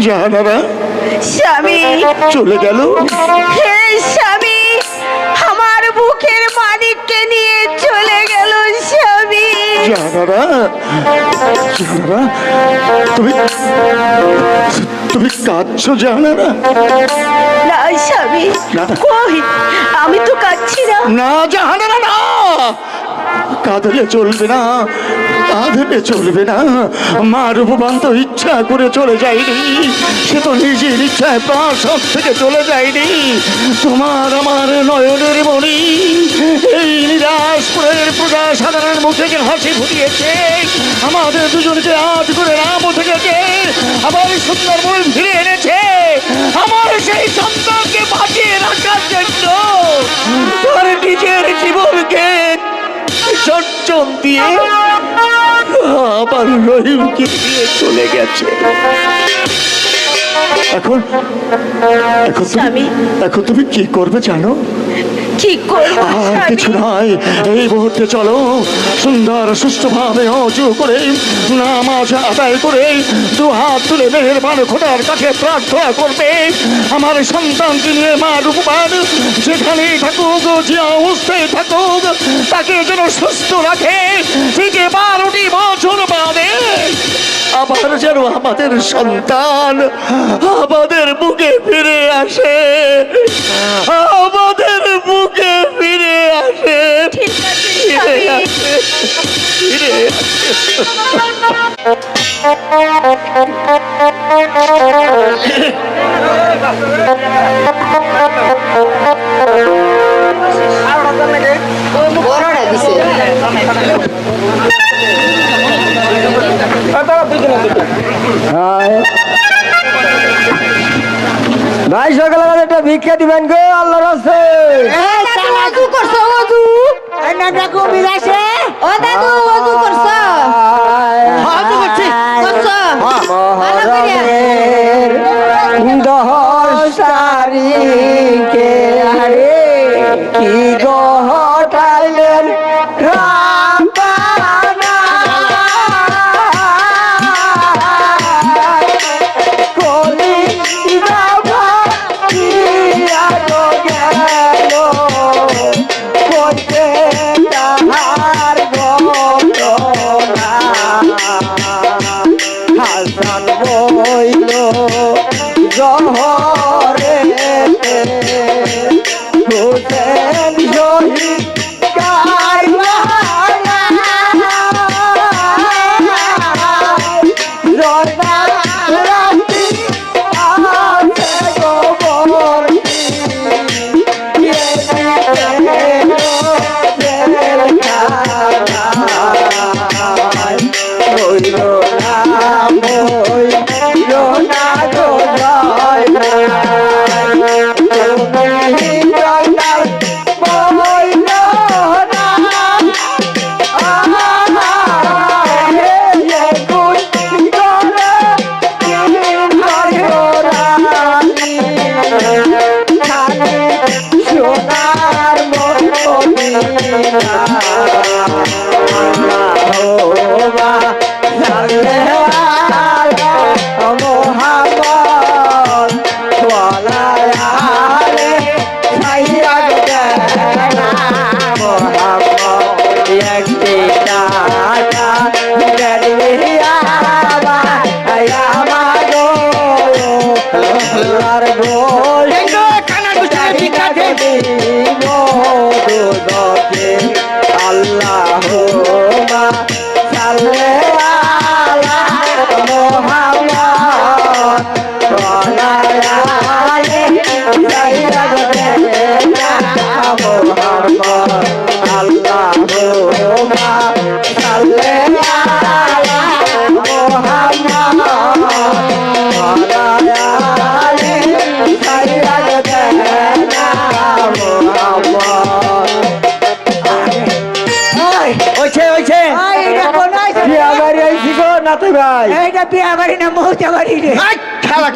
জাহানারা স্বামী চলে গেল। হে স্বামী, আমার বুকের মানিককে নিয়ে চলে গেল স্বামী। জাহানারা, জাহানারা, তুমি কাঁদছো জাহানারা? না স্বামী, না। কই, আমি তো কাঁদছি না। না জাহানারা না, কাঁদলে চলবে না, কাঁদলে চলবে না। মা রূপবান তো ইচ্ছা করে চলে যায়নি, সে তো নিজের ইচ্ছায় প্রাসাদ থেকে চলে যায়নি। তোমার আমার নয়নের মণি এই নিরাশপুরের প্রজা সাধারণ মুখে হাসি ফুটিয়েছে, আমাদের দুজনকে আজ করে নাম থেকেছে, আবার সুন্দর মন ফিরে এনেছে। আমার সেই সন্তানকে বাঁচিয়ে রাখার জন্য তার নিজের জীবনকে চঞ্চল দিয়ে আবার রহিমকে দিয়ে চলে গেছে। এখন এখন তুমি কি করবে জানো? কি করব? কিছু নয়, এই মুহূর্তে চলো সুন্দর সুস্থভাবে অজু করে নামাজ আদায় করে দু হাত তুলে মেহেরবান খোদার কাছে প্রার্থনা করবে আমার সন্তানকে নিয়ে মা রূপবান যেখানেই থাকুক, যে অবস্থায় থাকুক, তাকে যেন সুস্থ রাখে। ঠিক 12টি বছর বাদে আবার যেন আমাদের সন্তান আমাদের বুকে ফিরে আসে, আমাদের বুকে ফিরে আসে, ফিরে আসে, ফিরে ভাই সকালে একটা ভিক্ষা দিবেন গো আল্লাহর রাস্তে। ওযু করছো? ওযু না দেখো বিরাসে। ও দাদু ওযু করছো? ওযু করছি। করছো? ভালো করে। দশ তারিখে আরে কি ঘটাইলেন রাম বানা কলি রাভা দিয়া গো গেল করতে তাহার ঘটনা হাসান বইল জহরে হোসেন শহীদ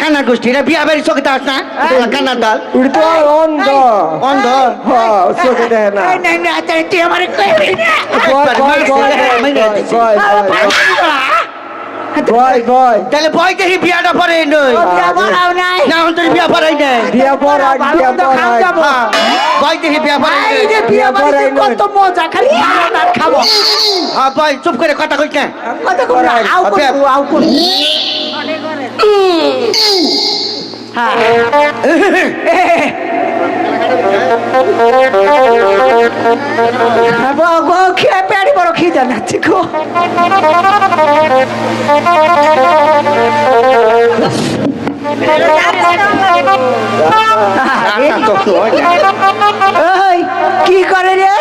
কান্না গোষ্ঠী এটা বিয়া বাড়ি চোখে দাস না কান্নার দল উড়ি তো অন্ধ অন্ধ হ্যাঁ চোখে দেখে না এই নাই না তাই তুই আমারে কইবি না ভয় তাহলে ভয় দেখি বিয়াটা পরে নই বিয়া বলাও নাই না এখন তোর বিয়া পড়াই নাই বিয়া পড়া বিয়া পড়া হ্যাঁ, ভয় দেখি বিয়া পড়াই এই নাই যে বিয়া বাড়িতে কত মজা খালি আর খাবো হ্যাঁ ভয় চুপ করে কথা কইছ না কত করে আউ করবো আউ করবো গো খেয়ে পেড়ি বড় খিদে নাচ্ছে গো ওই কি করে রে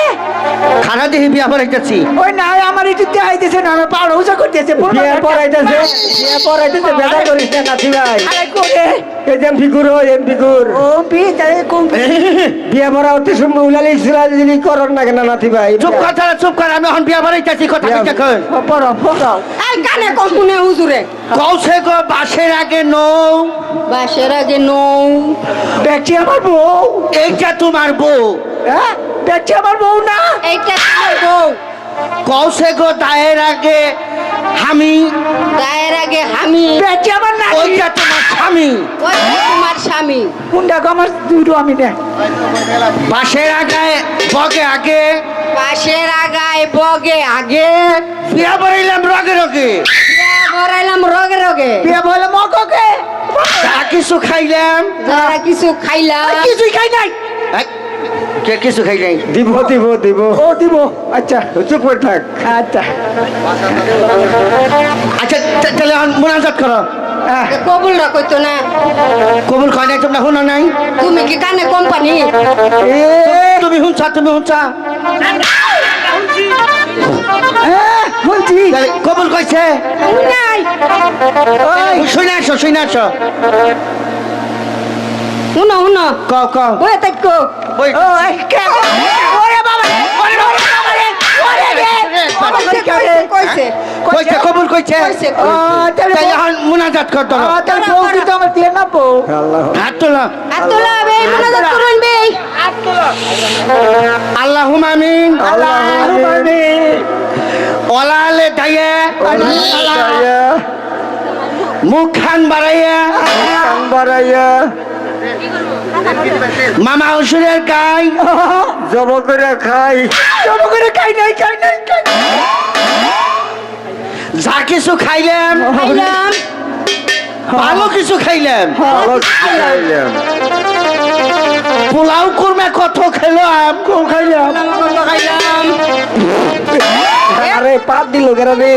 খানা দেখি বিয়া পড়াইতেছি ওই না আমার একটু দেখাইতেছে না আমি পাড় উঁচা করতেছে বিয়া পড়াইতেছে বেদা করিস না নাতি ভাই এই যে ফিগুর ও বি তাহলে কোন বিয়া পড়া অতি সময় উলালি সিলালি করন না কেন নাতি ভাই চুপ কর তারা চুপ কর আমি এখন বিয়া পড়াইতেছি কথা কইতে কই পড়ো পড়ো এই কানে কোন শুনে হুজুরে কৌছে গো বাসের আগে নৌ বাসের আগে নৌ দেখছি আমার বউ এইটা তোমার বউ হ্যাঁ দেখছি আমার বউ না এইটা তোমার বউ কৌছে গো দায়ের আগে আমি গায়ের আগে আমি দেখছি আমার না ওইটা তোমার স্বামী ওইটা তোমার স্বামী কোনটা গো আমার দুটো আমি না বাসের আগে বগে আগে পাশের আগায় বগে আগে বিয়া পড়াইলাম রগে রগে বিয়া ভরাইলাম রগে রগে বিয়া ভরাইলাম মগকে যা কিছু খাইলাম যারা কিছু খাইলাম কিছুই খাই নাই এই, কে কিছু খাই নাই দিব দিব দিব ও দিব আচ্ছা চুপ করে থাক আচ্ছা আচ্ছা তাহলে এখন মোনাজাত করো কবুল রা কইতো না কবুল খাই নাই তোমরা শুনো নাই তুমি কি কানে কোম্পানি তুমি শুনছা বলছি তাহলে কবুল কইছে নাই শুনে আসো উনো উনো কও কও ওই তাই কো ওই। ও এই কে ওরে বাবা ওরে বাবা রে ওরে রে কইছে কইছে কবুল কইছে কইছে ও তাহলে এখন মোনাজাত কর তো তাহলে বউ কি তোমার দিয়ে না বউ আল্লাহ হাত তোলা আতুলা বে মুনাজাত করুন বে আল্লাহুম্মা আমিন আল্লাহুম্মা আমিন ওলালে দাইয়া মুখ খান বাড়াইয়া কান বাড়াইয়া মামা হুসুরের গাই জব করে খাই সব করে খাই নাই যা কিছু খাইলাম খাইলাম ভালো কিছু খাইলাম ভালো খাইলাম পোলাও কুরমা কত খেলাম খাইলাম খাইলাম আরে পাপ দিল কেন রে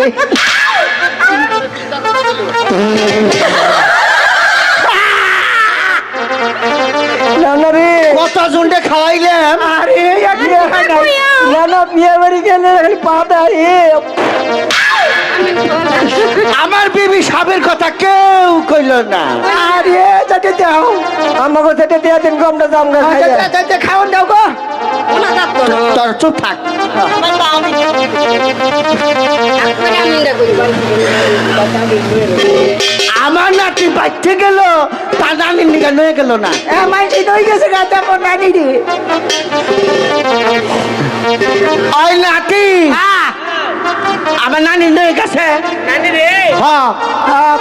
না রে কত জনকে খাওয়াইলাম আরে না বিয়ে বাড়ি গেলে পা দেয় আমার বিবি সাবের কথা কেউ কইল না আরে যাতে দাও আমাকে যাতে দেয়া দিন গমটা দাম না খাওয়ান দাও গো মুনাজাত করো তোর চুপ থাক আমার নাতি বাচ্চা গেল তার নানির নিকা নয়ে গেল না মাইছি নই গেছে গাতে আমার নানি রে ওই নাতি আমার নানি নয়ে গেছে নানি রে হ্যাঁ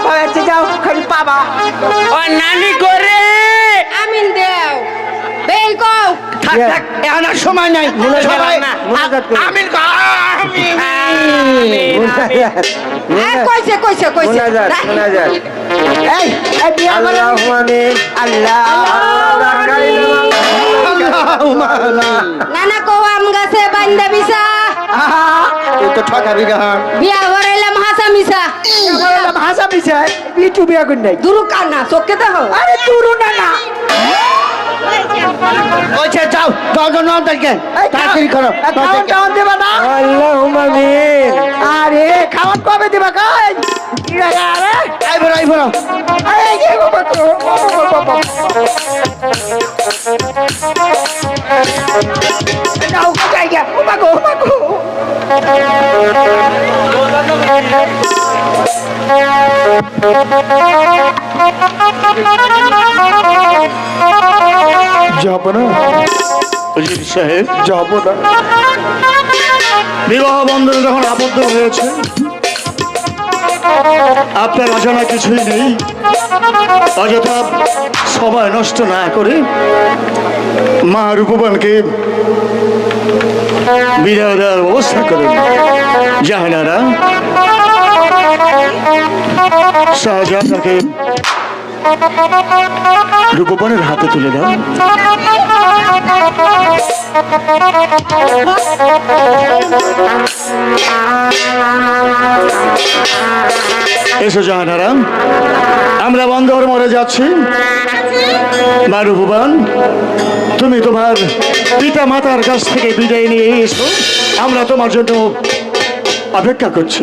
পাওয়াচ্ছে যাও খালি পাবা ও নানি করে আমিন দেও বেই কও থাক থাক এখন আর সময় নাই সবাই আমিন কইছে এই এই বিয়া করে নানা কো আম গাছে বান্দা বিসা তুই তো ঠকাবি গান বিয়া ভরাইলাম হাসা মিসা ভাষা পিছায় বিটু বিয়া করি নাই দুরু কানা চোখে দেখো আরে দুরু না না ওইছে যাও দশজন দেখে তাড়াতাড়ি করো খাওয়ান দেবা না আল্লাহুম্মা আমিন আরে খাওয়ান কবে দিবা কাই আরে আইবো আইবো আরে কি বাবা তো নাও কোথায় গিয়া ও মাগো যাব না উজির সাহেব, যাব না। বিবাহ বন্ধনে যখন আবদ্ধ হয়েছে, আপনার অজানা কিছুই নেই। অযথা সময় নষ্ট না করে মা রূপবানকে বিদায় দেওয়ার ব্যবস্থা করুন। জাহানারা, শাহজাহানকে রূপবানের হাতে তুলে দাও। এসো জাহানারা, আমরা বন্দর মরে যাচ্ছি। মা রূপবান, তুমি তোমার পিতা মাতার কাছ থেকে বিদায় নিয়ে এসো, আমরা তোমার জন্য অপেক্ষা করছি।